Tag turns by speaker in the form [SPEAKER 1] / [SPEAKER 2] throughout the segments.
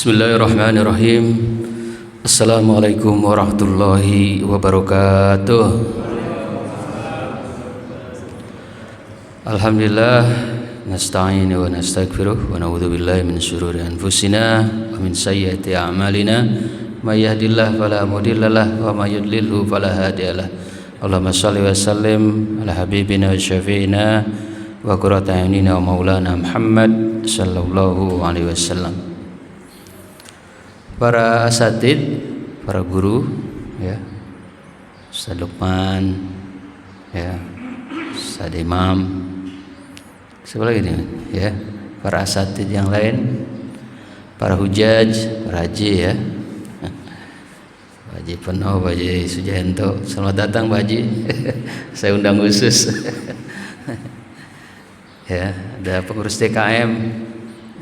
[SPEAKER 1] Bismillahirrahmanirrahim. Assalamualaikum warahmatullahi wabarakatuh. Alhamdulillah, nasta'inu wa nastaghfiruh wa na'udzu billahi min syururi anfusina wa min sayyiati a'malina. May yahdihillahu fala mudhillalah wa may yudlilhu fala hadiyalah. Allahumma shalli wa sallim ala habibina wa syafi'ina wa qurrati a'yunina wa maulana Muhammad sallallahu alaihi wasallam. Para asatid, para guru, ya, Ustaz Lukman, ya, Ustaz Imam, siapa lagi nih, ya, para asatid yang lain, para hujaj, para haji, ya, Pak Haji Penuh, Pak Haji Sujanto, selamat datang Pak Haji, saya undang khusus, ya, ada pengurus TKM,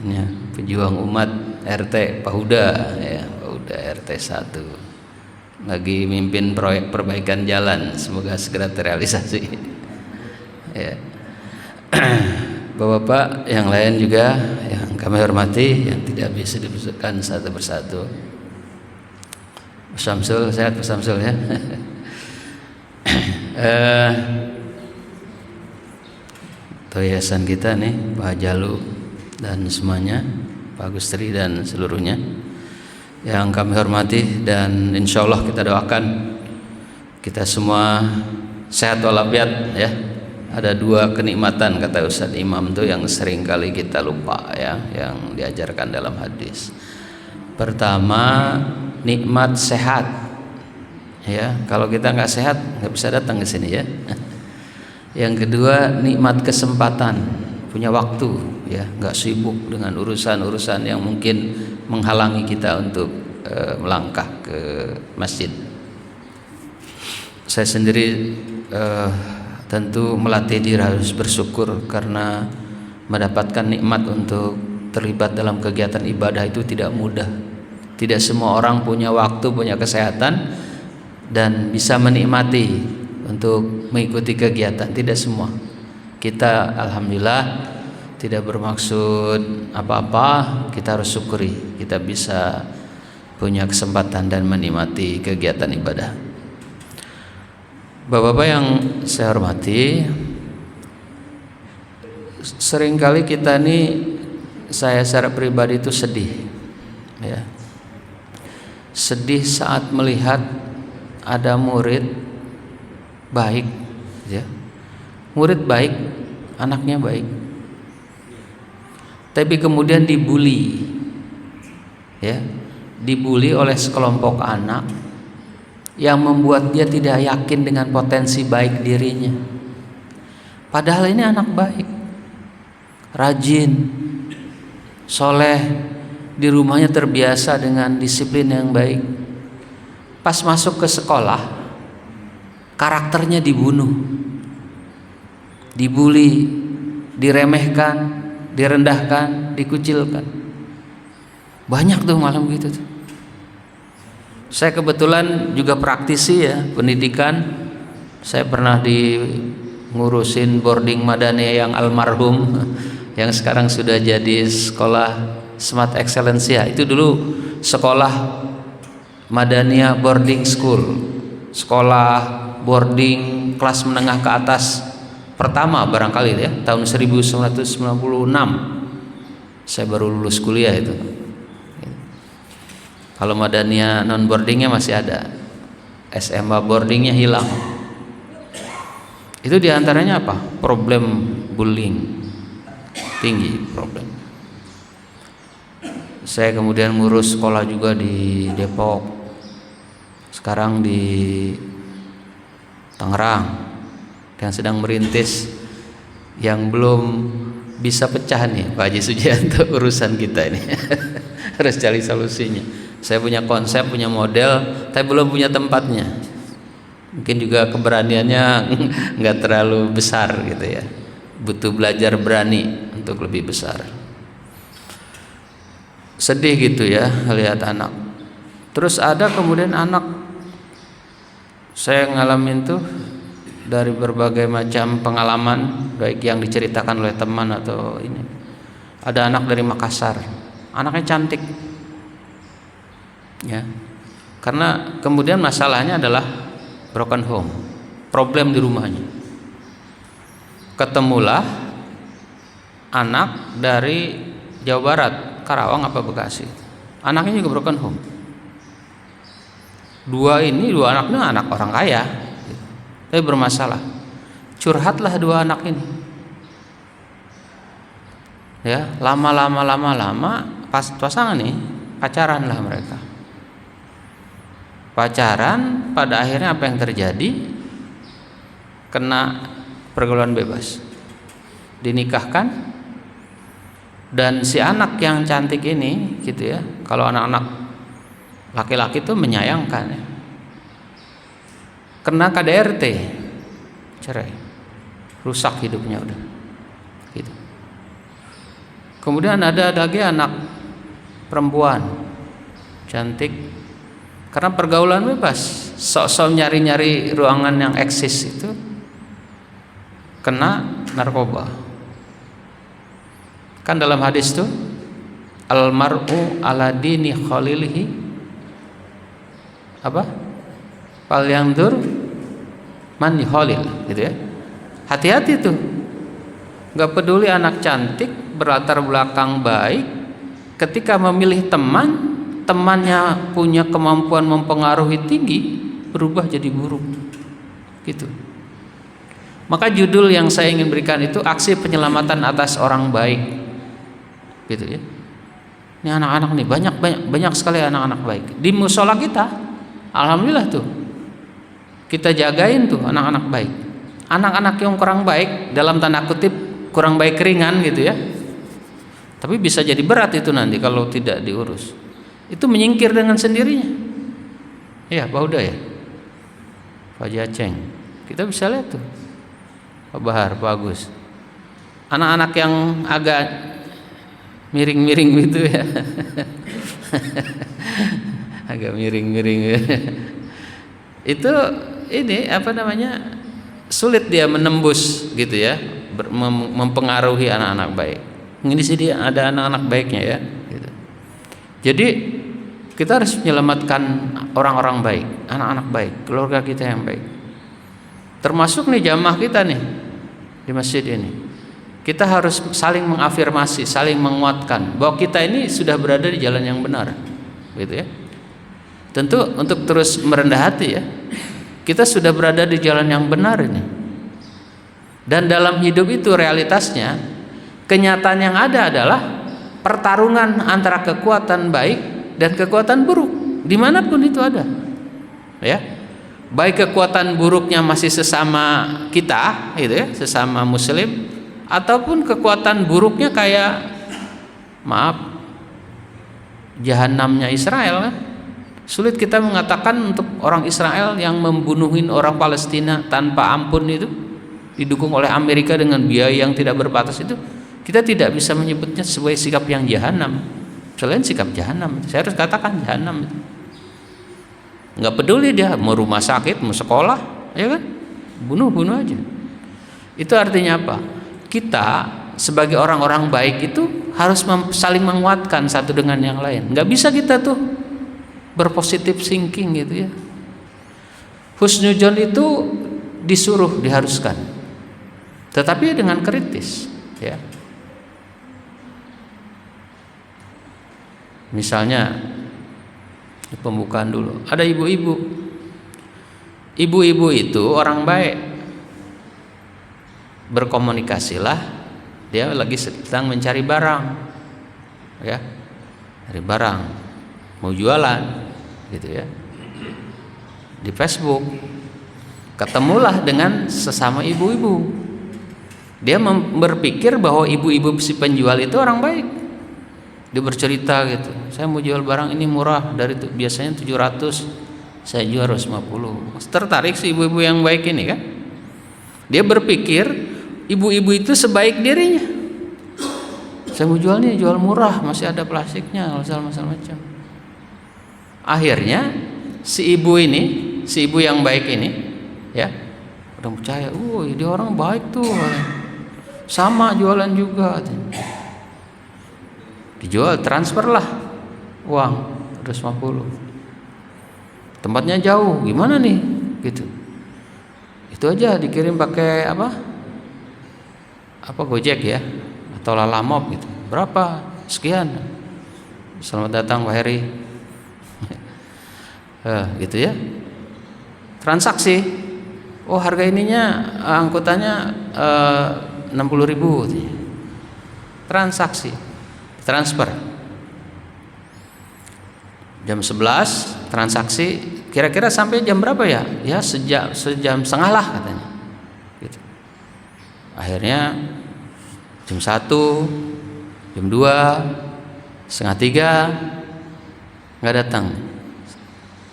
[SPEAKER 1] ya, pejuang umat RT Pak Huda, ya, Pak Huda RT 1 lagi mimpin proyek perbaikan jalan, semoga segera terrealisasi, ya. Bapak-bapak yang lain juga yang kami hormati, yang tidak bisa disebutkan satu persatu. Pak Samsul, sehat Pak Samsul, ya. Yayasan kita nih, Pak Jalu dan semuanya, Pak Gustri dan seluruhnya yang kami hormati, dan insya Allah kita doakan kita semua sehat walafiat, ya. Ada dua kenikmatan kata Ustadz Imam itu yang sering kali kita lupa, ya, yang diajarkan dalam hadis. Pertama, nikmat sehat, ya. Kalau kita nggak sehat nggak bisa datang ke sini, ya. Yang kedua, nikmat kesempatan, punya waktu, ya, nggak sibuk dengan urusan-urusan yang mungkin menghalangi kita untuk melangkah ke masjid. Saya sendiri tentu melatih diri harus bersyukur karena mendapatkan nikmat untuk terlibat dalam kegiatan ibadah itu tidak mudah. Tidak semua orang punya waktu, punya kesehatan dan bisa menikmati untuk mengikuti kegiatan, tidak semua. Kita alhamdulillah tidak bermaksud apa-apa, kita harus syukuri kita bisa punya kesempatan dan menikmati kegiatan ibadah. Bapak-bapak yang saya hormati, seringkali kita ini, saya secara pribadi itu sedih, ya. Sedih saat melihat ada murid baik, ya. Murid baik, anaknya baik, tapi kemudian dibully, ya, dibully oleh sekelompok anak yang membuat dia tidak yakin dengan potensi baik dirinya. Padahal ini anak baik, rajin, soleh, di rumahnya terbiasa dengan disiplin yang baik. Pas masuk ke sekolah, karakternya dibunuh, dibully, diremehkan, direndahkan, dikucilkan. Banyak tuh malam gitu tuh. Saya kebetulan juga praktisi, ya, pendidikan. Saya pernah ngurusin boarding Madaniyah yang almarhum, yang sekarang sudah jadi sekolah Smart Excellencia. Itu dulu sekolah Madaniyah boarding school, sekolah boarding kelas menengah ke atas pertama barangkali, ya, tahun 1996 saya baru lulus kuliah itu. Kalau Madaniyah non boardingnya masih ada, SMA boardingnya hilang. Itu diantaranya apa? Problem bullying tinggi, problem. Saya kemudian ngurus sekolah juga di Depok, sekarang di Tangerang, yang sedang merintis yang belum bisa pecah nih Pak Haji Sujanto, urusan kita ini harus cari solusinya. Saya punya konsep, punya model, tapi belum punya tempatnya. Mungkin juga keberaniannya nggak terlalu besar gitu, ya. Butuh belajar berani untuk lebih besar. Sedih gitu, ya, lihat anak. Terus ada kemudian anak, saya ngalamin tuh dari berbagai macam pengalaman, baik yang diceritakan oleh teman atau ini. Ada anak dari Makassar, anaknya cantik, ya. Karena kemudian masalahnya adalah broken home, problem di rumahnya. Ketemulah anak dari Jawa Barat, Karawang apa Bekasi. Anaknya juga broken home. Dua anaknya anak orang kaya, tapi bermasalah. Curhatlah dua anak ini. Ya, lama pas pasangan nih pacaran lah mereka. Pacaran, pada akhirnya apa yang terjadi? Kena pergaulan bebas, dinikahkan, dan si anak yang cantik ini gitu ya, kalau anak-anak laki-laki itu menyayangkan ya, kena KDRT, cerai, rusak hidupnya udah gitu. Kemudian ada lagi anak perempuan cantik, karena pergaulan bebas, sok-sok nyari-nyari ruangan yang eksis itu, kena narkoba. Kan dalam hadis tuh, almar'u ala dini khalilihi apa? Fal yanzur man yukhalil, gitu ya. Hati-hati tuh. Gak peduli anak cantik, berlatar belakang baik, ketika memilih temannya punya kemampuan mempengaruhi tinggi, berubah jadi buruk. Gitu. Maka judul yang saya ingin berikan itu aksi penyelamatan atas orang baik, gitu ya. Ini anak-anak nih banyak sekali anak-anak baik di musola kita. Alhamdulillah tuh kita jagain tuh anak-anak baik. Anak-anak yang kurang baik dalam tanda kutip kurang baik ringan gitu ya. Tapi bisa jadi berat itu nanti kalau tidak diurus. Itu menyingkir dengan sendirinya. Iya, Pak Huda ya, Pak Jaceng. Kita bisa lihat tuh. Pak Bahar, Pak Agus, anak-anak yang agak miring-miring gitu ya, agak miring-miring ya. Itu ini apa namanya, sulit dia menembus gitu ya, mempengaruhi anak-anak baik. Ini sih dia ada anak-anak baiknya ya. Gitu. Jadi kita harus menyelamatkan orang-orang baik, anak-anak baik, keluarga kita yang baik. Termasuk nih jamaah kita nih di masjid ini. Kita harus saling mengafirmasi, saling menguatkan bahwa kita ini sudah berada di jalan yang benar, gitu ya. Tentu untuk terus merendah hati ya. Kita sudah berada di jalan yang benar ini. Dan dalam hidup itu realitasnya, kenyataan yang ada adalah pertarungan antara kekuatan baik dan kekuatan buruk, dimanapun itu ada, ya. Baik kekuatan buruknya masih sesama kita, gitu ya, sesama Muslim, ataupun kekuatan buruknya kayak, maaf, jahanamnya Israel kan. Sulit kita mengatakan untuk orang Israel yang membunuhin orang Palestina tanpa ampun itu, didukung oleh Amerika dengan biaya yang tidak berbatas itu, kita tidak bisa menyebutnya sebagai sikap yang jahanam. Selain sikap jahanam, saya harus katakan jahanam itu. Nggak peduli dia mau rumah sakit, mau sekolah, ya kan, bunuh aja. Itu artinya apa? Kita sebagai orang-orang baik itu harus saling menguatkan satu dengan yang lain. Nggak bisa kita tuh berpositif thinking gitu ya. Husnudzon itu diharuskan, tetapi dengan kritis, ya. Misalnya pembukaan dulu, ada ibu-ibu itu orang baik, berkomunikasilah, dia lagi sedang mencari barang, ya, cari barang, mau jualan, gitu ya, di Facebook, ketemulah dengan sesama ibu-ibu, dia berpikir bahwa ibu-ibu si penjual itu orang baik. Dia bercerita gitu, saya mau jual barang ini murah, dari biasanya 700, saya jual 250. Tertarik si ibu-ibu yang baik ini kan. Dia berpikir ibu-ibu itu sebaik dirinya. Saya mau jual nih, jual murah, masih ada plastiknya, masalah macam. Akhirnya si ibu yang baik ini, ya, udah percaya, dia orang baik tuh, sama jualan juga. Dijual, transferlah uang 250. tempatnya jauh, gimana nih gitu. Itu aja dikirim pakai apa Gojek ya atau Lalamop gitu, berapa sekian, selamat datang Pak Heri. Gitu ya, transaksi. Oh, harga ininya angkutannya 60.000, transaksi, transfer. Jam 11 transaksi, kira-kira sampai jam berapa ya? Ya sejam setengah lah katanya. Gitu. Akhirnya jam 1, jam 2, setengah 3 nggak datang.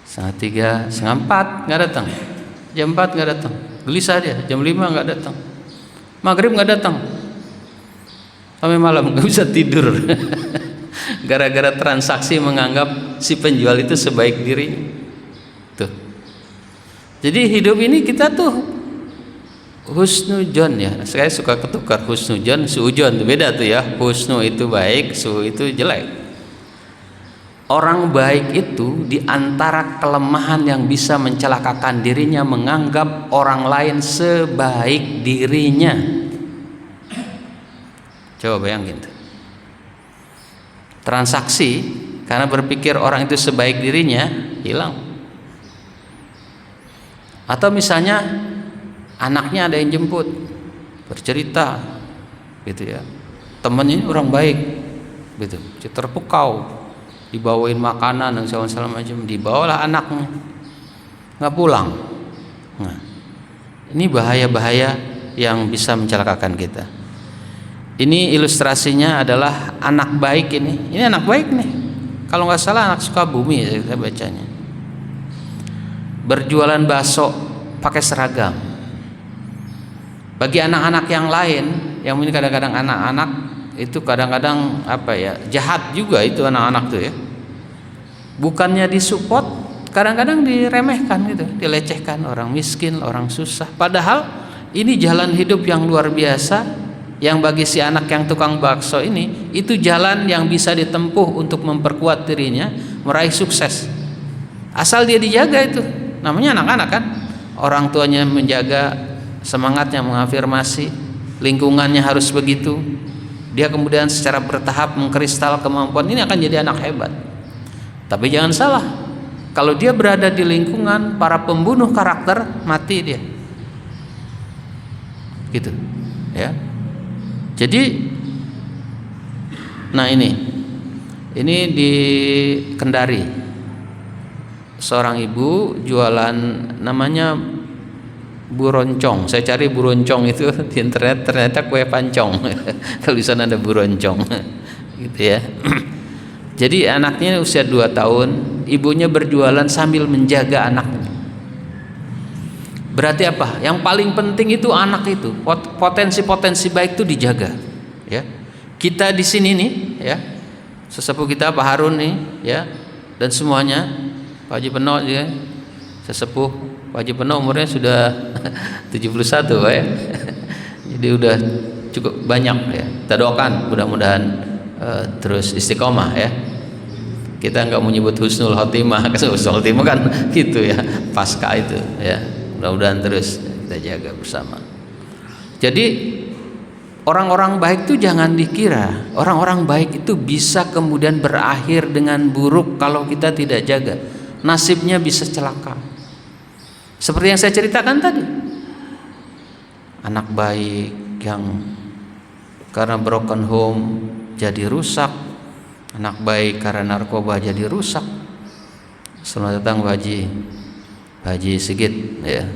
[SPEAKER 1] Setengah 3, setengah 4 nggak datang. Jam 4 nggak datang. Gelisah dia. Jam 5 nggak datang. Maghrib nggak datang. Sampai malam nggak bisa tidur. Gara-gara transaksi menganggap si penjual itu sebaik dirinya. Tuh. Jadi hidup ini kita tuh husnujon ya. Saya suka ketukar husnujon, suujon, beda tuh ya. Husnu itu baik, su itu jelek. Orang baik itu diantara kelemahan yang bisa mencelakakan dirinya menganggap orang lain sebaik dirinya. Coba bayangin tuh. Transaksi karena berpikir orang itu sebaik dirinya hilang. Atau misalnya anaknya ada yang jemput, bercerita gitu ya, temennya orang baik gitu, terpukau, dibawain makanan dan segala macam, dibawalah anaknya nggak pulang. Nah, ini bahaya-bahaya yang bisa mencelakakan kita. Ini ilustrasinya adalah anak baik ini. Ini anak baik nih. Kalau nggak salah anak Sukabumi ya, saya bacanya. Berjualan bakso pakai seragam. Bagi anak-anak yang lain, yang ini kadang-kadang anak-anak itu kadang-kadang apa ya, jahat juga itu anak-anak tuh ya. Bukannya disupport, kadang-kadang diremehkan gitu, dilecehkan, orang miskin, orang susah. Padahal ini jalan hidup yang luar biasa. Yang bagi si anak yang tukang bakso ini, itu jalan yang bisa ditempuh untuk memperkuat dirinya meraih sukses. Asal dia dijaga itu, namanya anak-anak kan. Orang tuanya menjaga, semangatnya mengafirmasi, lingkungannya harus begitu. Dia kemudian secara bertahap mengkristal kemampuan ini, akan jadi anak hebat. Tapi jangan salah, kalau dia berada di lingkungan para pembunuh karakter, mati dia. Gitu, ya. Jadi, nah ini di Kendari, seorang ibu jualan namanya buroncong. Saya cari buroncong itu di internet, ternyata kue pancong. Kalau di sana ada buroncong, gitu ya. Jadi anaknya usia 2 tahun, ibunya berjualan sambil menjaga anaknya. Berarti apa? Yang paling penting itu anak itu, potensi-potensi baik itu dijaga, ya. Kita di sini nih, ya, sesepuh kita Pak Harun nih, ya, dan semuanya, Pak Haji Peno ya, sesepuh Pak Haji Peno umurnya sudah 71 Pak ya. Jadi udah cukup banyak ya. Kita doakan mudah-mudahan terus istiqomah ya. Kita nggak mau nyebut husnul khotimah, husnul khotimah kan gitu ya, pasca itu ya. Mudah-mudahan terus kita jaga bersama. Jadi orang-orang baik itu jangan dikira orang-orang baik itu bisa kemudian berakhir dengan buruk kalau kita tidak jaga. Nasibnya bisa celaka. Seperti yang saya ceritakan tadi. Anak baik yang karena broken home jadi rusak. Anak baik karena narkoba jadi rusak. Selamat datang Pak Haji Sigit ya.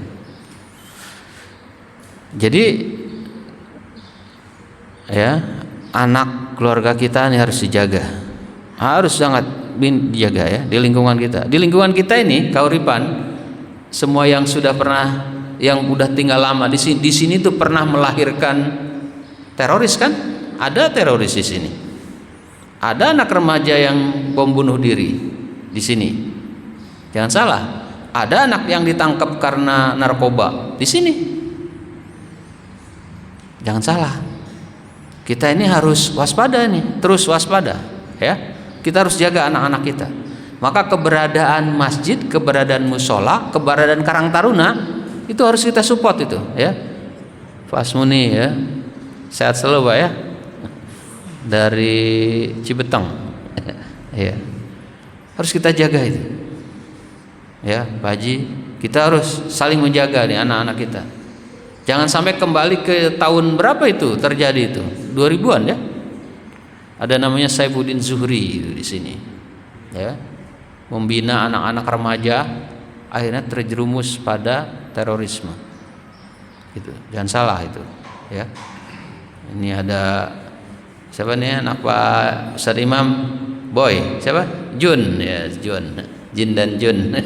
[SPEAKER 1] Jadi ya, anak keluarga kita ini harus dijaga. Harus sangat dijaga ya di lingkungan kita. Di lingkungan kita ini Kauripan, semua yang sudah pernah, yang udah tinggal lama di sini tuh pernah melahirkan teroris kan? Ada teroris di sini. Ada anak remaja yang bom bunuh diri di sini. Jangan salah. Ada anak yang ditangkap karena narkoba di sini. Jangan salah. Kita ini harus waspada nih, terus waspada, ya. Kita harus jaga anak-anak kita. Maka keberadaan masjid, keberadaan musola, keberadaan Karang Taruna itu harus kita support itu, ya. Pak Asmuni, ya, sehat selalu Pak, ya, dari Cibeteng. Ya, harus kita jaga itu, ya Pak Haji. Kita harus saling menjaga nih anak-anak kita. Jangan sampai kembali ke tahun berapa itu terjadi itu, 2000-an ya. Ada namanya Saifuddin Zuhri itu di sini, ya, membina anak-anak remaja, akhirnya terjerumus pada terorisme. Gitu. Jangan salah itu, ya. Ini ada siapa nih anak Pak Ustadz Imam Boy, siapa? Jun, ya, Jin dan Jun.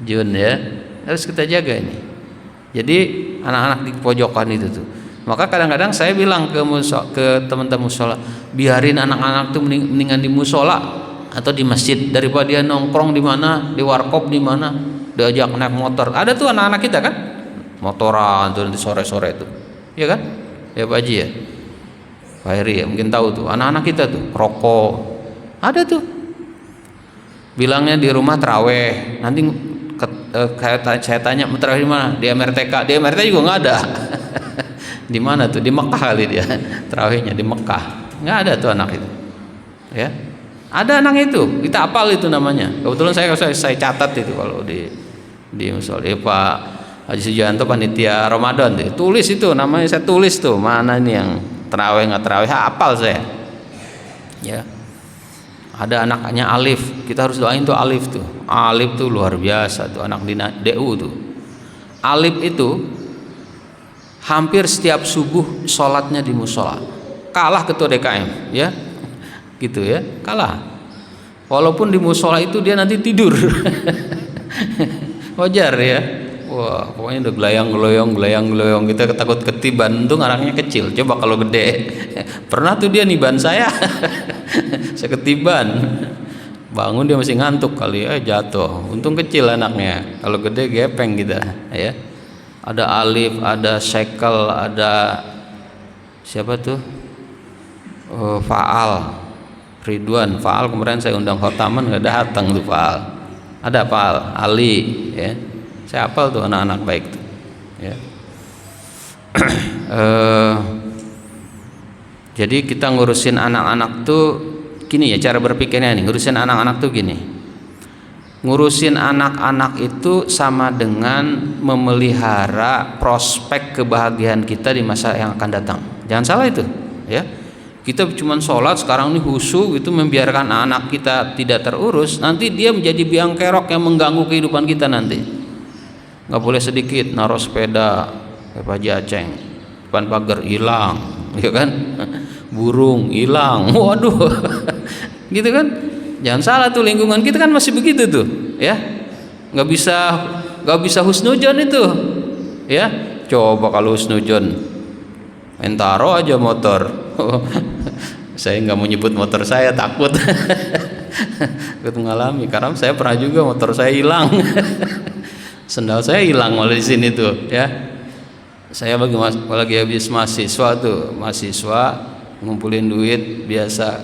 [SPEAKER 1] Jun, ya. Harus kita jaga ini. Jadi anak-anak di pojokan itu tuh. Maka kadang-kadang saya bilang ke teman-teman musola, biarin anak-anak tuh mendingan di musola atau di masjid daripada dia nongkrong di mana, di warkop di mana, diajak naik motor. Ada tuh anak-anak kita kan, motoran tuh nanti sore-sore itu, ya kan? Ya Pak Haji, ya, Pak Heri, ya, mungkin tahu tuh anak-anak kita tuh rokok. Ada tuh. Bilangnya di rumah terawih, nanti saya tanya terawih di mana? Di MRTK. Di MRTK juga nggak ada. Di mana tuh? Di Mekah kali dia terawihnya, di Mekah. Nggak ada tuh anak itu, ya. Ada anak itu, kita apal itu namanya. Kebetulan saya catat itu kalau di musola. Pak Haji Sujanto panitia Ramadan tuh, tulis itu namanya, saya tulis tuh mana ini yang terawih nggak terawih, apal saya, ya. Ada anaknya Alif, kita harus doain tuh Alif tuh. Alif tuh luar biasa tuh, anak di DU tuh. Alif itu hampir setiap subuh sholatnya di musola, kalah ketua DKM, ya, gitu ya, kalah. Walaupun di musola itu dia nanti tidur, wajar ya. Wah, pokoknya udah gelayang, kita takut ketiban. Untung anaknya kecil, coba kalau gede, pernah tuh dia niban saya, saya ketiban, bangun dia masih ngantuk kali, jatuh. Untung kecil anaknya, kalau gede gepeng kita, ya. Ada Alif, ada Shekel, ada siapa tuh? Faal, Ridwan, Faal kemarin saya undang khotaman nggak datang tuh Faal. Ada Faal, Ali, ya. Saya hafal tuh anak-anak baik tuh, ya. Jadi kita ngurusin anak-anak tuh gini ya, cara berpikirnya nih, ngurusin anak-anak tuh gini. Ngurusin anak-anak itu sama dengan memelihara prospek kebahagiaan kita di masa yang akan datang. Jangan salah itu, ya. Kita cuma sholat sekarang ini khusyuk itu, membiarkan anak kita tidak terurus, nanti dia menjadi biang kerok yang mengganggu kehidupan kita nanti. Nggak boleh sedikit naruh sepeda kayak Pak Haji Aceng, depan pagar hilang, ya kan? Burung hilang, waduh, gitu kan? Jangan salah tuh, lingkungan kita kan masih begitu tuh, ya. Nggak bisa husnujon itu, ya. Coba kalau husnujon, main taro aja motor. Saya nggak mau nyebut motor saya, takut. Takut mengalami, karena saya pernah juga motor saya hilang. Sendal saya hilang malah di sini tuh, ya. Saya lagi habis mahasiswa ngumpulin duit biasa.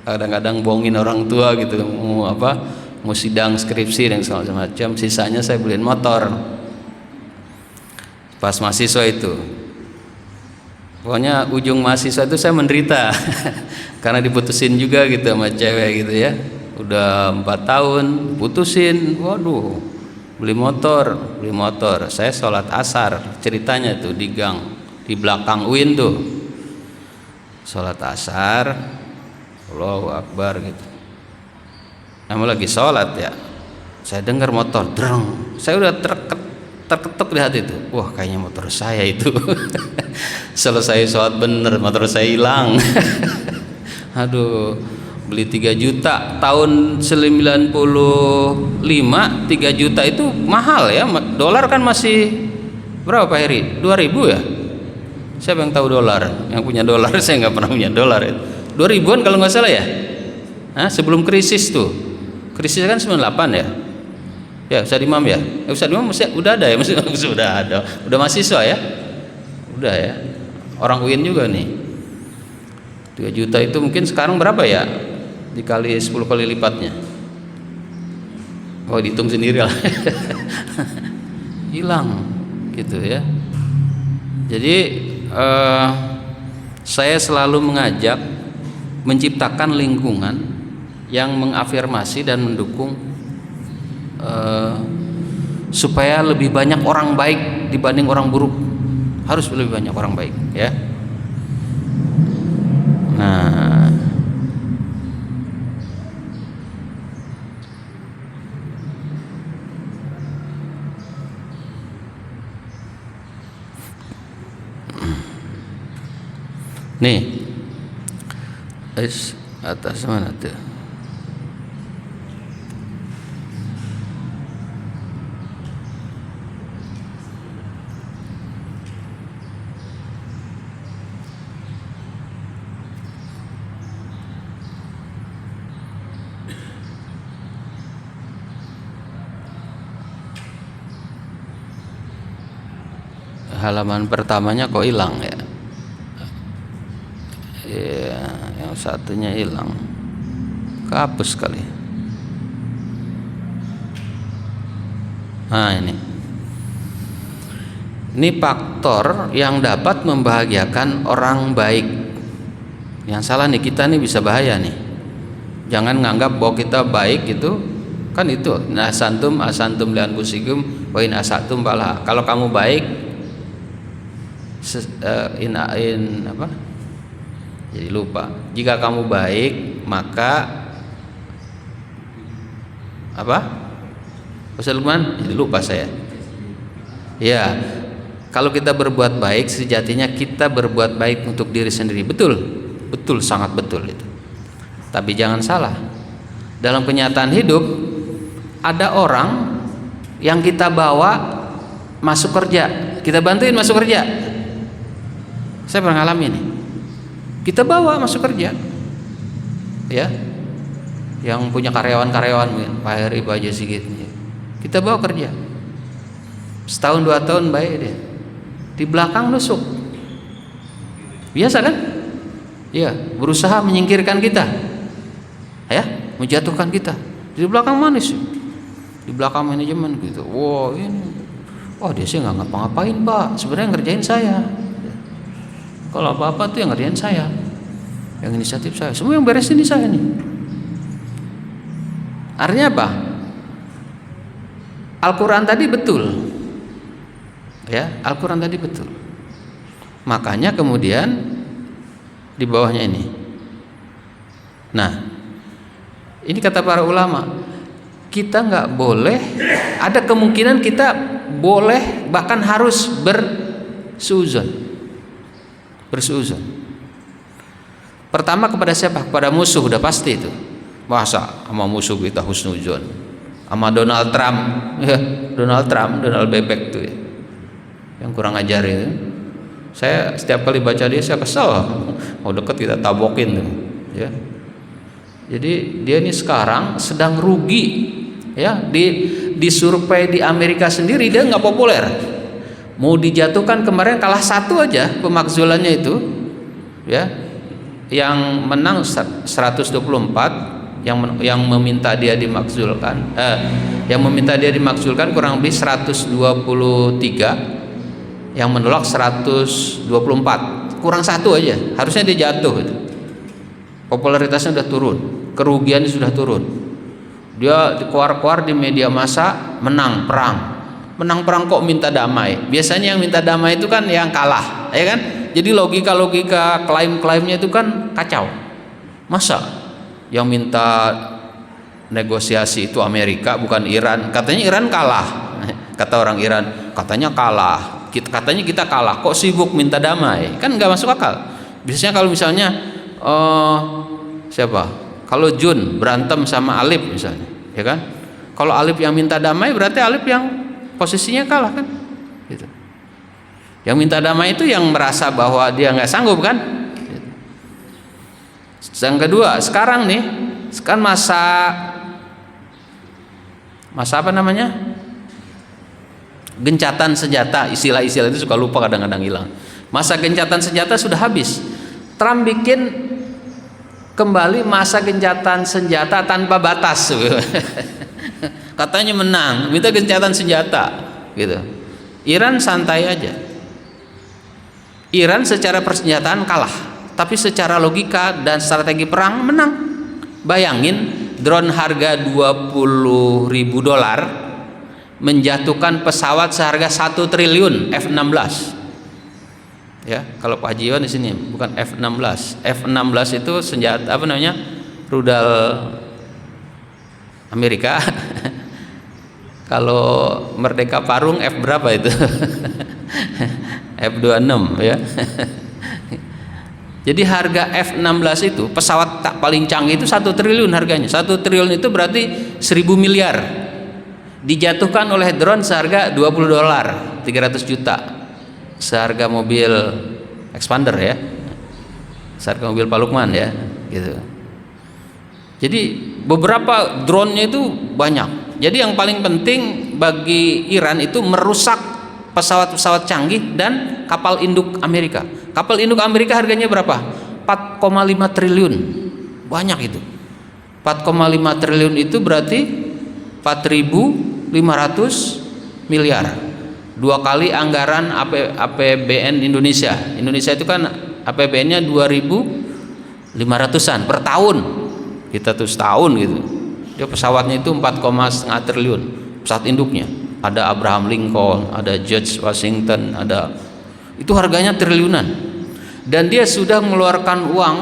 [SPEAKER 1] Kadang-kadang bohongin orang tua gitu, mau sidang skripsi dan segala macam, sisanya saya beliin motor pas mahasiswa itu. Pokoknya ujung mahasiswa itu saya menderita karena diputusin juga gitu sama cewek gitu, ya. Udah 4 tahun putusin, waduh, beli motor. Saya sholat asar, ceritanya tuh di gang di belakang UIN tuh, sholat asar, Allahu Akbar gitu. Namun lagi sholat ya, saya dengar motor, dreng. Saya udah terketuk di hati itu. Wah, kayaknya motor saya itu. Selesai sholat bener, motor saya hilang. Aduh, beli 3 juta tahun 95, 3 juta itu mahal ya. Dolar kan masih berapa Pak Heri? 2000 ya? Siapa yang tahu dolar? Yang punya dolar, saya nggak pernah punya dolar itu. 2000-an kalau nggak salah ya. Sebelum krisis tuh. Krisis kan 98 ya. Ya, Ustadz Imam ya. Ustadz Imam udah ada ya, sudah ada. Udah mahasiswa ya. Udah ya. Orang UIN juga nih. 3 juta itu mungkin sekarang berapa ya? dikali 10 kali lipatnya. Oh, dihitung sendiri lah. Hilang gitu ya. Jadi saya selalu mengajak menciptakan lingkungan yang mengafirmasi dan mendukung supaya lebih banyak orang baik dibanding orang buruk. Harus lebih banyak orang baik ya. Nah, nih, atas mana tuh? Halaman pertamanya kok hilang ya? Ya, yang satunya hilang, kehapus kali. Nah, ini faktor yang dapat membahagiakan orang baik. Yang salah nih, kita nih bisa bahaya nih. Jangan nganggap bahwa kita baik gitu kan, itu asantum li anfusikum wa in asatum bala. Kalau kamu baik apa? Jadi lupa. Jika kamu baik maka apa? Ustaz Lukman, jadi lupa saya. Ya, kalau kita berbuat baik sejatinya kita berbuat baik untuk diri sendiri. Betul, betul, sangat betul itu. Tapi jangan salah, dalam kenyataan hidup ada orang yang kita bawa masuk kerja, kita bantuin masuk kerja. Saya pernah ngalamin nih. Kita bawa masuk kerja, ya, yang punya karyawan-karyawan, Pak Heri, Pak Haji Sigit, kita bawa kerja. Setahun 2 tahun baik dia, di belakang nusuk. Biasa kan? Iya, berusaha menyingkirkan kita, ya, menjatuhkan kita. Di belakang manis, di belakang manajemen gitu. Wow, ini, oh dia sih nggak ngapa-ngapain Pak, sebenarnya ngerjain saya. Kalau apa-apa tuh yang ngerjain saya, yang inisiatif saya, semua yang beresin di saya nih. Artinya apa? Al-Quran tadi betul, ya, Al-Quran tadi betul. Makanya kemudian di bawahnya ini. Nah, ini kata para ulama, kita nggak boleh, ada kemungkinan kita boleh bahkan harus bersuuzon. Pertama kepada siapa? Kepada musuh, udah pasti itu. Masa sama musuh kita husnuzon? Sama Donald Trump, ya, Donald Bebek tuh ya, yang kurang ajar itu. Saya setiap kali baca dia saya kesel. Mau deket kita tabokin tuh, ya. Jadi dia ini sekarang sedang rugi, ya, di survei di Amerika sendiri dia nggak populer. Mau dijatuhkan kemarin kalah 1 aja pemakzulannya itu, ya, yang menang 124, yang meminta dia dimakzulkan, kurang lebih 123, yang menolak 124, kurang 1 aja, harusnya dia jatuh itu. Popularitasnya sudah turun, kerugiannya sudah turun. Dia keluar di media massa menang perang kok minta damai. Biasanya yang minta damai itu kan yang kalah, ya kan? Jadi logika klaim-klaimnya itu kan kacau. Masa yang minta negosiasi itu Amerika bukan Iran? Katanya Iran kalah. Kata orang Iran, katanya kalah. Katanya kita kalah. Kok sibuk minta damai? Kan nggak masuk akal. Biasanya kalau misalnya siapa? Kalau Jun berantem sama Alip misalnya, ya kan? Kalau Alip yang minta damai berarti Alip yang posisinya kalah kan, gitu. Yang minta damai itu yang merasa bahwa dia nggak sanggup kan. Gitu. Yang kedua, sekarang nih, sekarang masa apa namanya? Gencatan senjata, istilah-istilah itu suka lupa kadang-kadang hilang. Masa gencatan senjata sudah habis. Trump bikin kembali masa gencatan senjata tanpa batas. Katanya menang, minta gencatan senjata gitu. Iran santai aja. Iran secara persenjataan kalah, tapi secara logika dan strategi perang menang. Bayangin drone harga 20.000 dolar menjatuhkan pesawat seharga 1 triliun F-16. Ya, kalau Pak Haji Iwan di sini bukan F-16. F-16 itu senjata apa namanya? Rudal Amerika. Kalau Merdeka Parung F berapa itu? F-26 ya. Jadi harga F-16 itu pesawat tak paling canggih itu 1 triliun harganya. 1 triliun itu berarti 1.000 miliar. Dijatuhkan oleh drone seharga 20 dolar, 300 juta. Seharga mobil Expander ya. Seharga mobil Pak Lukman ya, gitu. Jadi beberapa drone-nya itu banyak. Jadi yang paling penting bagi Iran itu merusak pesawat-pesawat canggih dan kapal induk Amerika. Kapal induk Amerika harganya berapa? 4,5 triliun. Banyak itu. 4,5 triliun itu berarti 4.500 miliar. 2 kali anggaran APBN Indonesia. Indonesia itu kan APBN-nya 2.500-an per tahun. Kita tuh setahun gitu. Dia pesawatnya itu 4,5 triliun. Pesawat induknya. Ada Abraham Lincoln, ada George Washington, ada itu harganya triliunan. Dan dia sudah mengeluarkan uang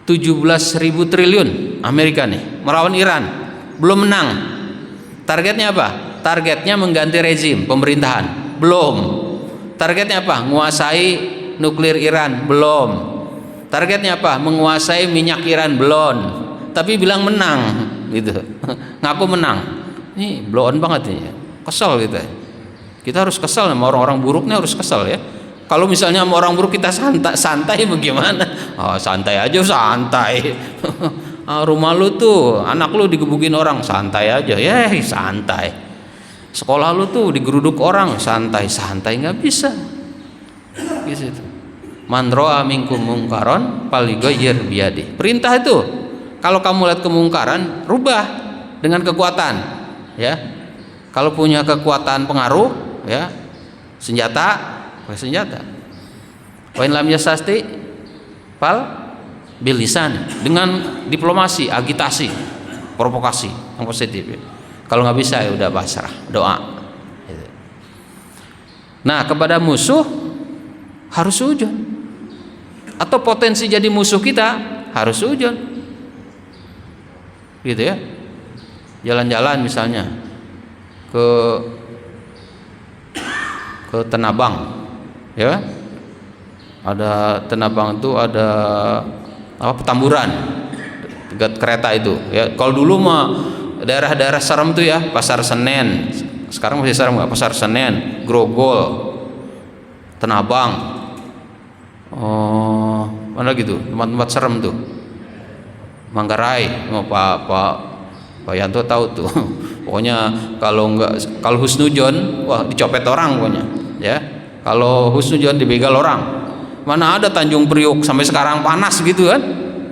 [SPEAKER 1] 17.000 triliun Amerika nih melawan Iran. Belum menang. Targetnya apa? Targetnya mengganti rezim pemerintahan. Belum. Targetnya apa? Menguasai nuklir Iran. Belum. Targetnya apa? Menguasai minyak Iran. Belum. Tapi bilang menang gitu. Ngaku menang. Ini blow on banget ini. Kesel gitu. Kita harus kesel sama orang-orang buruknya, harus kesel ya. Kalau misalnya sama orang buruk kita santai bagaimana? Oh, santai aja, santai. Rumah lu tuh anak lu digebukin orang, santai aja ya, santai. Sekolah lu tuh digeruduk orang, santai nggak bisa gitu. Man ro'a minkum mungkaron falyughayyir biyadihi. Perintah itu kalau kamu lihat kemungkaran rubah dengan kekuatan ya. Kalau punya kekuatan pengaruh ya, senjata pakai senjata. Wa in lam yasasti fal bil lisan, dengan diplomasi, agitasi, provokasi yang positif ya. Kalau nggak bisa ya udah pasrah, doa. Nah, kepada musuh harus sujud. Atau potensi jadi musuh kita harus sujud. Gitu ya. Jalan-jalan misalnya ke Tenabang. Ya. Ada Tenabang itu ada apa Petamburan. Dekat kereta itu ya. Kalau dulu mah daerah-daerah serem tuh ya, Pasar Senen. Sekarang masih serem nggak? Pasar Senen, Grogol, Tenabang, oh mana gitu, tempat-tempat serem tuh. Manggarai, oh, Pak Yanto tahu tuh. Pokoknya kalau husnujon, wah dicopet orang pokoknya, ya. Kalau husnujon dibegal orang. Mana ada Tanjung Priok sampai sekarang panas gitu kan?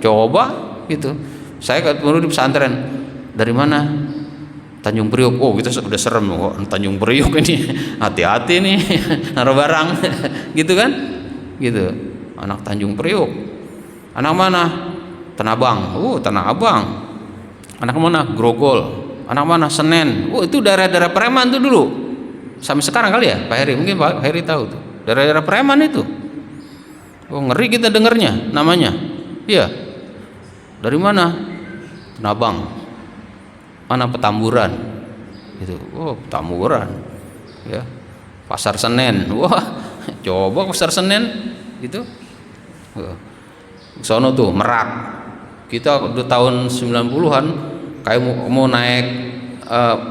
[SPEAKER 1] Coba gitu. Saya dulu di pesantren. Dari mana? Tanjung Priok. Oh, kita udah serem. Oh, Tanjung Priok ini. Hati-hati nih naruh barang. Gitu kan? Gitu. Anak Tanjung Priok. Anak mana? Tenabang. Oh, Tanah Abang. Anak mana? Grogol. Anak mana? Senen. Oh, itu daerah-daerah preman tuh dulu. Sampai sekarang kali ya, Pak Heri. Mungkin Pak Heri tahu tuh. Daerah-daerah preman itu. Oh, ngeri kita dengarnya namanya. Iya. Dari mana? Tenabang. Mana Petamburan gitu. Oh, Petamburan ya. Pasar Senen. Wah, coba Pasar Senen gitu. Sono tuh Merak. Kita udah tahun 90-an kayak mau naik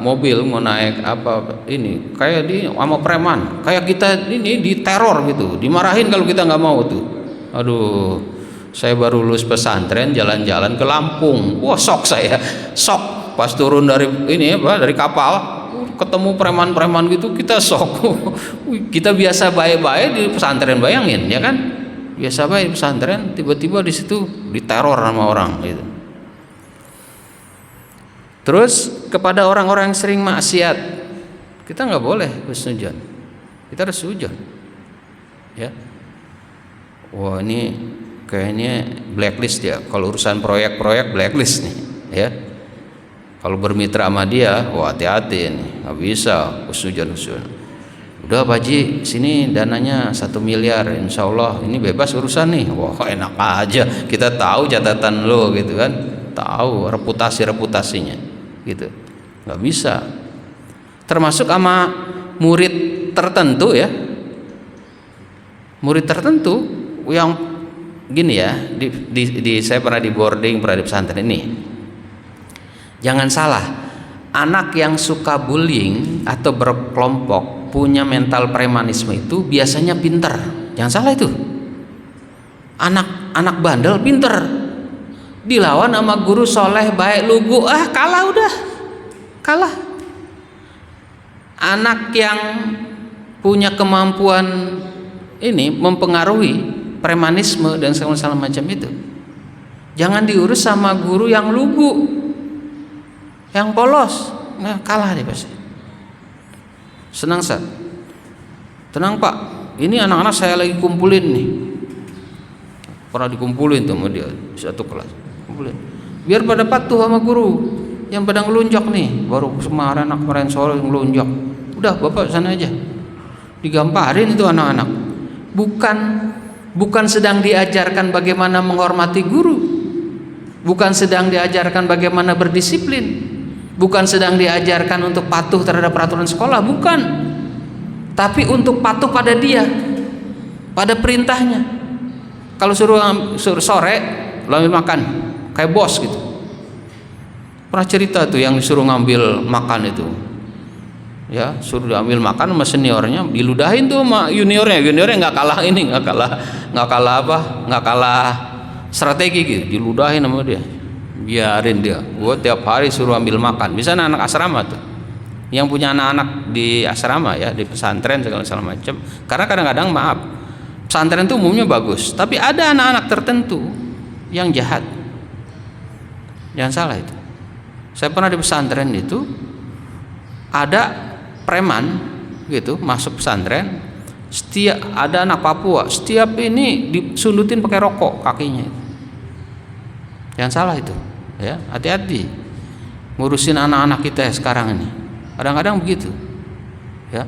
[SPEAKER 1] mobil, mau naik apa ini kayak di sama preman. Kayak kita ini diteror gitu. Dimarahin kalau kita nggak mau tuh. Aduh, saya baru lulus pesantren jalan-jalan ke Lampung. Wah, sok saya. Sok. Pas turun dari ini apa dari kapal ketemu preman-preman gitu kita sok. Kita biasa baik-baik di pesantren, bayangin ya kan. biasa baik pesantren, tiba-tiba di situ diteror sama orang gitu. Terus kepada orang-orang yang sering maksiat, kita nggak boleh husnudzon, kita harus sujon. Ya, wah ini kayaknya blacklist ya. Kalau urusan proyek-proyek blacklist nih, ya. Kalau bermitra sama dia, wah hati-hati nih, nggak bisa husnudzon. Udah Pak Haji, sini dananya 1 miliar, insya Allah ini bebas urusan nih. Wah enak aja, kita tahu catatan lo gitu kan, tahu reputasinya gitu. Nggak bisa. Termasuk sama murid tertentu ya, murid tertentu yang gini ya, saya pernah di boarding, pernah di pesantren ini. Jangan salah, anak yang suka bullying atau berkelompok, punya mental premanisme itu biasanya pinter. Jangan salah itu. Anak bandel pinter, dilawan sama guru soleh baik lugu, kalah udah, kalah. Anak yang punya kemampuan ini mempengaruhi premanisme dan segala macam itu, jangan diurus sama guru yang lugu, yang polos, nah kalah dia pasti. Senang Ustaz, tenang Pak, ini anak-anak saya lagi kumpulin nih, pernah dikumpulin tuh sama dia satu kelas, kumpulin biar pada patuh sama guru. Yang pada ngelunjak nih, baru kemarin sore ngelunjak, udah Bapak sana aja, digamparin itu anak-anak. Bukan sedang diajarkan bagaimana menghormati guru, bukan sedang diajarkan bagaimana berdisiplin, bukan sedang diajarkan untuk patuh terhadap peraturan sekolah, bukan, tapi untuk patuh pada dia, pada perintahnya. Kalau suruh sore ambil makan kayak bos gitu. Pernah cerita tuh yang disuruh ngambil makan itu, ya suruh diambil makan sama seniornya, diludahin tuh sama juniornya nggak kalah ini, nggak kalah strategi gitu, diludahin sama dia. Biarin dia, gua tiap hari suruh ambil makan. Misalnya anak asrama tuh, yang punya anak-anak di asrama ya, di pesantren segala macam. Karena kadang-kadang maaf, pesantren itu umumnya bagus, tapi ada anak-anak tertentu yang jahat. Jangan salah itu. Saya pernah di pesantren itu ada preman gitu masuk pesantren, setiap ada anak Papua, setiap ini disundutin pakai rokok kakinya. Jangan salah itu. Ya, hati-hati ngurusin anak-anak kita sekarang ini. Kadang-kadang begitu. Ya.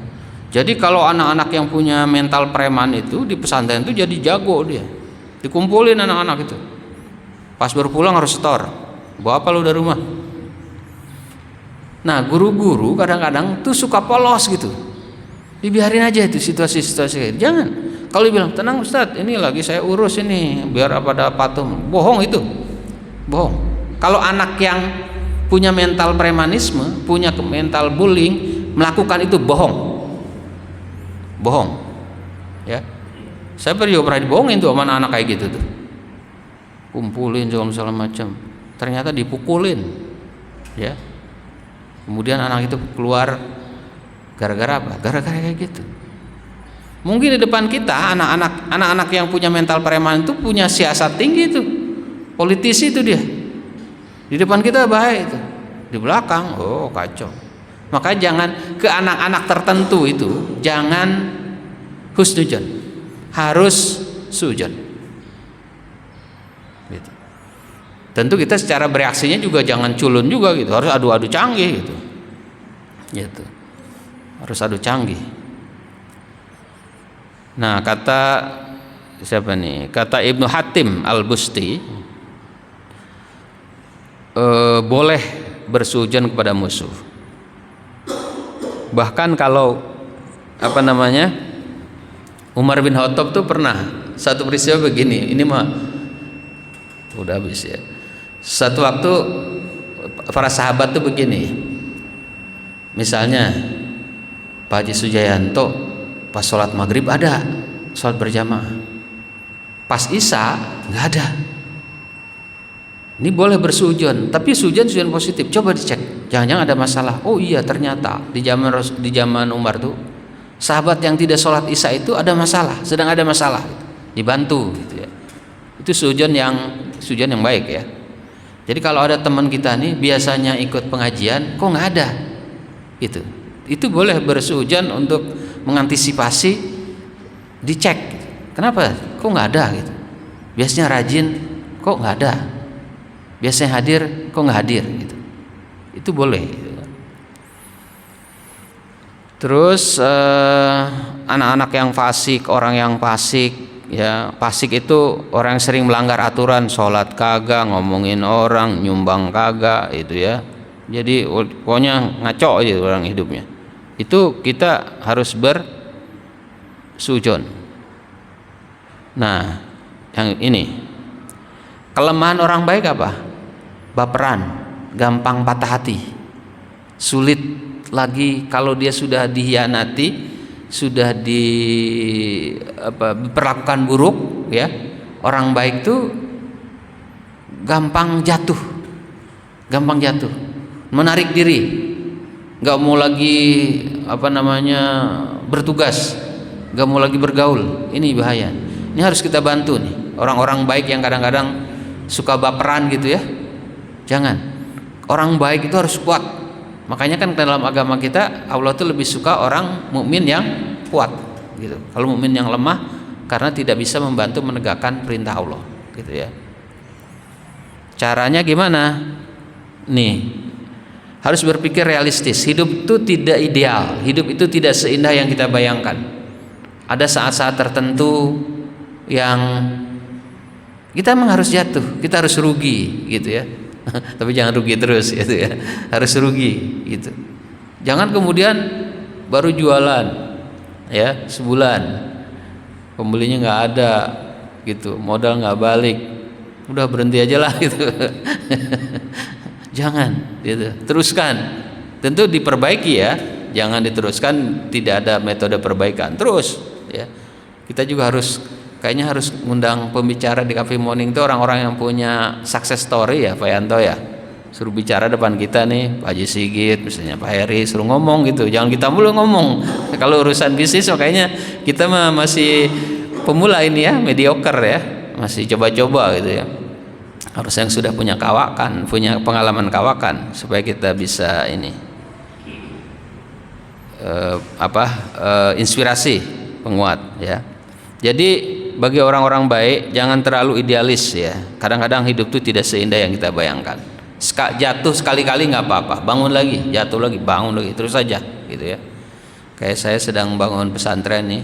[SPEAKER 1] Jadi kalau anak-anak yang punya mental preman itu di pesantren itu jadi jago dia. Dikumpulin anak-anak itu. Pas berpulang harus setor. Bawa apa lu dari rumah? Nah, guru-guru kadang-kadang tuh suka polos gitu. Dibiarin aja itu situasi-situasi. Jangan. Kalau dibilang, "Tenang Ustadz, ini lagi saya urus ini biar pada patuh." Bohong itu. Bohong. Kalau anak yang punya mental premanisme, punya mental bullying, melakukan itu bohong. Bohong. Ya. Saya pernah dibohongin tuh sama anak-anak kayak gitu tuh. Kumpulin segala macam. Ternyata dipukulin. Ya. Kemudian anak itu keluar gara-gara apa? Gara-gara kayak gitu. Mungkin di depan kita anak-anak yang punya mental preman itu punya siasat tinggi itu. Politisi itu dia. Di depan kita baik itu. Di belakang, oh kacau. Maka jangan ke anak-anak tertentu itu jangan husnudzon. Harus sujon. Gitu. Tentu kita secara bereaksinya juga jangan culun juga gitu, harus adu-adu canggih gitu. Gitu. Harus adu canggih. Nah, kata siapa nih? Kata Ibnu Hatim Al-Busti, boleh bersujon kepada musuh. Bahkan kalau Umar bin Khattab tuh pernah satu peristiwa begini, ini mah udah habis ya. Satu waktu para sahabat tuh begini, misalnya Pak Haji Sujayanto pas sholat maghrib ada sholat berjamaah, pas isya nggak ada. Ini boleh bersujon, tapi sujon positif. Coba dicek, jangan-jangan ada masalah. Oh iya, ternyata di zaman Umar tuh sahabat yang tidak sholat isya itu ada masalah, sedang ada masalah. dibantu gitu ya. Itu sujon yang baik ya. Jadi kalau ada teman kita nih biasanya ikut pengajian kok nggak ada, itu boleh bersujon untuk mengantisipasi, dicek kenapa kok nggak ada gitu. Biasanya rajin kok nggak ada, biasanya hadir kok nggak hadir gitu. Itu boleh gitu. Terus anak-anak yang fasik, orang yang fasik ya, fasik itu orang yang sering melanggar aturan, sholat kagak, ngomongin orang, nyumbang kagak itu ya. Jadi pokoknya ngaco aja orang hidupnya. Itu kita harus bersujon. Nah, yang ini kelemahan orang baik apa? Baperan, gampang patah hati, sulit lagi kalau dia sudah dihianati, sudah diperlakukan buruk ya. Orang baik tuh gampang jatuh, menarik diri, nggak mau lagi bertugas, nggak mau lagi bergaul. Ini bahaya. Ini harus kita bantu nih orang-orang baik yang kadang-kadang suka baperan gitu ya. Jangan. Orang baik itu harus kuat. Makanya kan dalam agama kita Allah tuh lebih suka orang mukmin yang kuat gitu. Kalau mukmin yang lemah karena tidak bisa membantu menegakkan perintah Allah gitu ya. Caranya gimana? Nih, harus berpikir realistis. Hidup itu tidak ideal. Hidup itu tidak seindah yang kita bayangkan. Ada saat-saat tertentu yang kita memang harus jatuh, kita harus rugi gitu ya. Tapi jangan rugi terus gitu ya. Harus rugi gitu. Jangan kemudian baru jualan ya sebulan pembelinya nggak ada gitu, modal nggak balik, udah berhenti aja lah gitu. Jangan gitu. Teruskan. Tentu diperbaiki ya. Jangan diteruskan tidak ada metode perbaikan. Terus ya. Kita juga kayaknya harus ngundang pembicara di Cafe Morning itu orang-orang yang punya success story ya Pak Yanto ya. Suruh bicara depan kita nih, Pak Haji Sigit misalnya, Pak Heri, suruh ngomong gitu. Jangan kita mulu ngomong. Kalau urusan bisnis makanya kita masih pemula ini ya, mediocre ya. Masih coba-coba gitu ya. Harus yang sudah punya kawakan, punya pengalaman kawakan supaya kita bisa ini inspirasi, penguat ya. Jadi bagi orang-orang baik jangan terlalu idealis ya. Kadang-kadang hidup itu tidak seindah yang kita bayangkan. Jatuh sekali-kali nggak apa-apa, bangun lagi, jatuh lagi, bangun lagi, terus saja gitu ya. Kayak saya sedang bangun pesantren nih,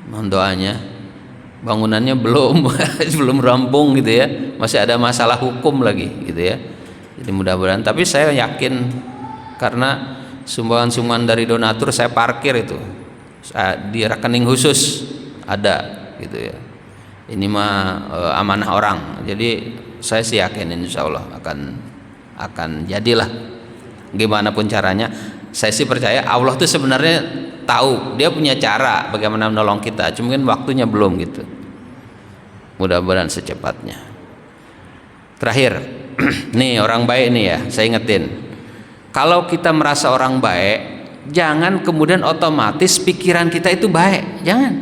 [SPEAKER 1] mohon doanya. Bangunannya belum rampung gitu ya, masih ada masalah hukum lagi gitu ya. Jadi mudah-mudahan, tapi saya yakin karena sumbangan-sumbangan dari donatur saya parkir itu di rekening khusus ada gitu ya. Ini mah amanah orang. Jadi saya sih yakin insya Allah akan jadilah. Gimana pun caranya, saya sih percaya Allah tuh sebenarnya tahu, dia punya cara bagaimana menolong kita. Cuma mungkin waktunya belum gitu. Mudah-mudahan secepatnya. Terakhir, nih orang baik nih ya, saya ingetin. Kalau kita merasa orang baik, jangan kemudian otomatis pikiran kita itu baik, jangan.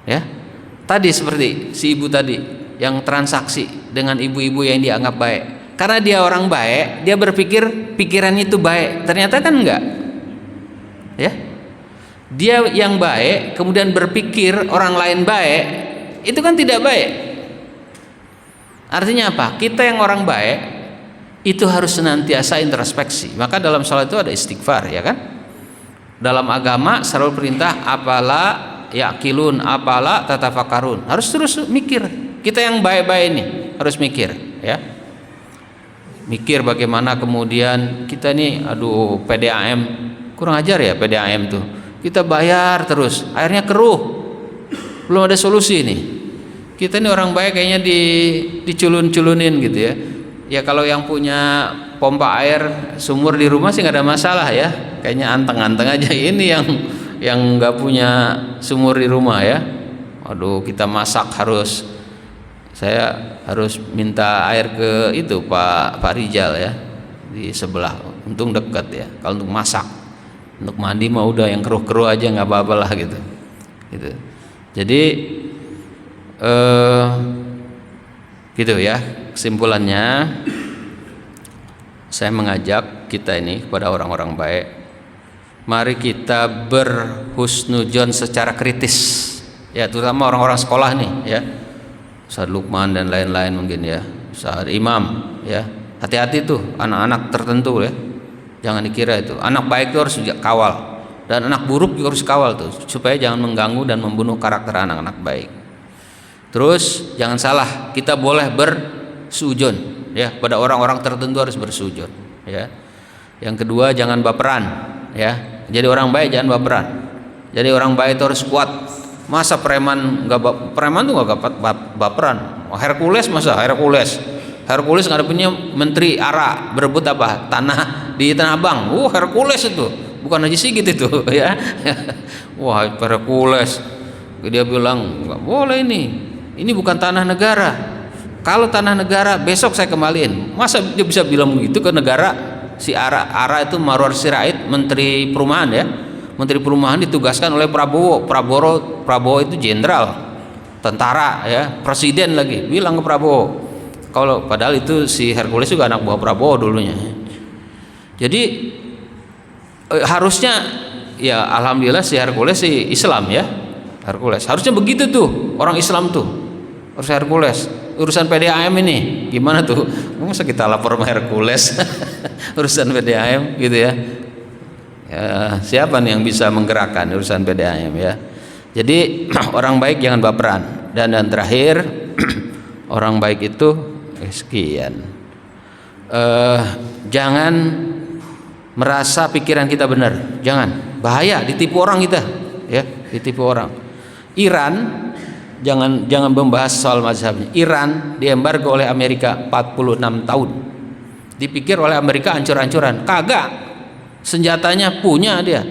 [SPEAKER 1] Ya, tadi seperti si ibu tadi yang transaksi dengan ibu-ibu yang dianggap baik, karena dia orang baik, dia berpikir pikirannya itu baik, ternyata kan enggak, ya. Dia yang baik kemudian berpikir orang lain baik, itu kan tidak baik. Artinya apa? Kita yang orang baik itu harus senantiasa introspeksi. Maka dalam salat itu ada istighfar, ya kan? Dalam agama selalu perintah apalah yaqilun, apalah tatafakarun. Harus terus mikir. Kita yang baik-baik ini harus mikir, ya. Mikir bagaimana kemudian kita nih, aduh PDAM kurang ajar ya PDAM tuh. Kita bayar terus, airnya keruh. Belum ada solusi nih. Kita ini orang baik kayaknya diculun-culunin gitu ya. Ya kalau yang punya pompa air sumur di rumah sih nggak ada masalah ya. Kayaknya anteng-anteng aja. Ini yang nggak punya sumur di rumah ya. Aduh, kita masak saya harus minta air ke itu Pak Rijal ya, di sebelah. Untung dekat ya. Kalau untuk masak, untuk mandi mah udah yang keruh-keruh aja nggak apa-apa lah gitu. Jadi gitu ya, kesimpulannya saya mengajak kita ini kepada orang-orang baik, mari kita berhusnudzon secara kritis ya, terutama orang-orang sekolah nih ya, Ustaz Lukman dan lain-lain mungkin ya, Ustaz Imam ya, hati-hati tuh anak-anak tertentu ya, jangan dikira itu anak baik itu harus kawal, dan anak buruk juga harus kawal tuh, supaya jangan mengganggu dan membunuh karakter anak-anak baik. Terus jangan salah, kita boleh bersujud ya, pada orang-orang tertentu harus bersujud ya. Yang kedua, jangan baperan ya. Jadi orang baik jangan baperan. Jadi orang baik itu harus kuat. Masa preman tuh nggak baperan? Hercules masa Hercules ngadepinnya menteri ARA berebut apa? Tanah di Tanah Abang. Hercules itu, bukan Haji Sigit itu ya. Wah, Hercules. Dia bilang nggak boleh ini bukan tanah negara. Kalau tanah negara besok saya kembaliin. Masa dia bisa bilang begitu ke negara? Si ARA itu Marwar Sirait, menteri perumahan ya. Menteri perumahan ditugaskan oleh Prabowo itu jenderal tentara ya, presiden lagi, bilang ke Prabowo. Kalau padahal itu si Hercules juga anak buah Prabowo dulunya. Jadi harusnya ya, alhamdulillah si Hercules si Islam ya. Hercules harusnya begitu tuh, orang Islam tuh harus Hercules. Urusan PDAM ini gimana tuh? Masa kita lapor sama Hercules urusan PDAM gitu ya. Ya, siapa nih yang bisa menggerakkan urusan PDAM ya? Jadi orang baik jangan baperan. Dan terakhir orang baik itu sekian. Jangan merasa pikiran kita benar. Jangan, bahaya ditipu orang kita ya, ditipu orang. Iran, jangan membahas soal mazhabnya. Iran diembargo oleh Amerika 46 tahun. Dipikir oleh Amerika hancur-hancuran. Kagak. Senjatanya punya dia.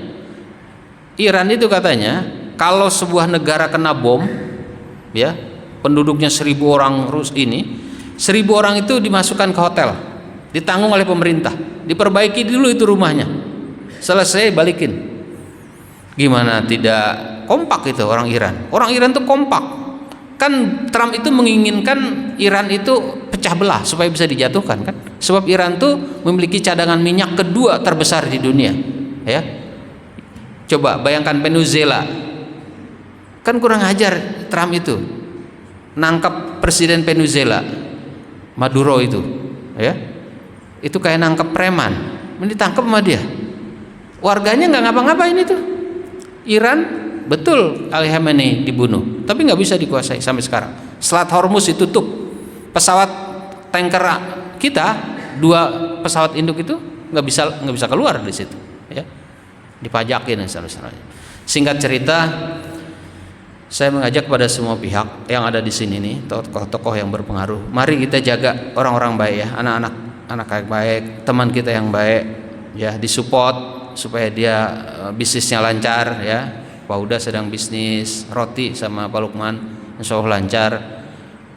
[SPEAKER 1] Iran itu katanya kalau sebuah negara kena bom ya, penduduknya 1000 orang ini, 1000 orang itu dimasukkan ke hotel, ditanggung oleh pemerintah, diperbaiki dulu itu rumahnya, selesai balikin. Gimana tidak kompak itu orang Iran? Orang Iran itu kompak. Kan Trump itu menginginkan Iran itu pecah belah supaya bisa dijatuhkan kan? Sebab Iran tuh memiliki cadangan minyak kedua terbesar di dunia ya. Coba bayangkan Venezuela, kan kurang ajar Trump itu nangkap presiden Venezuela Maduro itu ya, itu kayak nangkap preman, ditangkap sama dia, warganya nggak ngapa-ngapain itu. Iran betul Ali Khamenei dibunuh, tapi nggak bisa dikuasai sampai sekarang. Selat Hormuz ditutup, pesawat tanker kita 2 pesawat induk itu nggak bisa keluar dari situ ya, dipajakin dan seterusnya. Singkat cerita, saya mengajak pada semua pihak yang ada di sini nih, tokoh-tokoh yang berpengaruh, mari kita jaga orang-orang baik ya, anak yang baik, teman kita yang baik ya, disupport supaya dia bisnisnya lancar ya. Pak Huda sedang bisnis roti sama Pak Lukman, insya Allah lancar.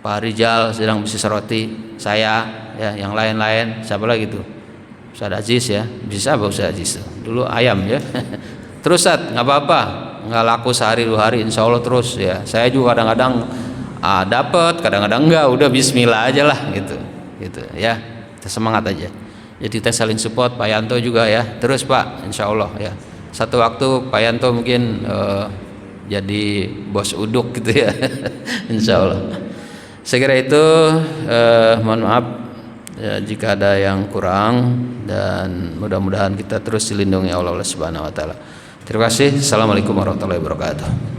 [SPEAKER 1] Pak Rijal sedang bisnis roti, saya ya, yang lain-lain siapa lagi tuh, Ustaz Aziz ya, bisa apa Ustaz Aziz dulu ayam ya. Terus nggak apa-apa, nggak laku sehari 2 hari, insya Allah terus ya. Saya juga kadang-kadang dapat, kadang-kadang enggak, udah Bismillah aja lah gitu ya, kita semangat aja. Jadi kita saling support. Pak Yanto juga ya, terus Pak, insya Allah ya. Satu waktu Pak Yanto mungkin jadi bos uduk gitu ya. Insya Allah. Saya kira itu, mohon maaf ya, jika ada yang kurang, dan mudah-mudahan kita terus dilindungi oleh Allah Subhanahu wa taala. Terima kasih. Assalamualaikum warahmatullahi wabarakatuh.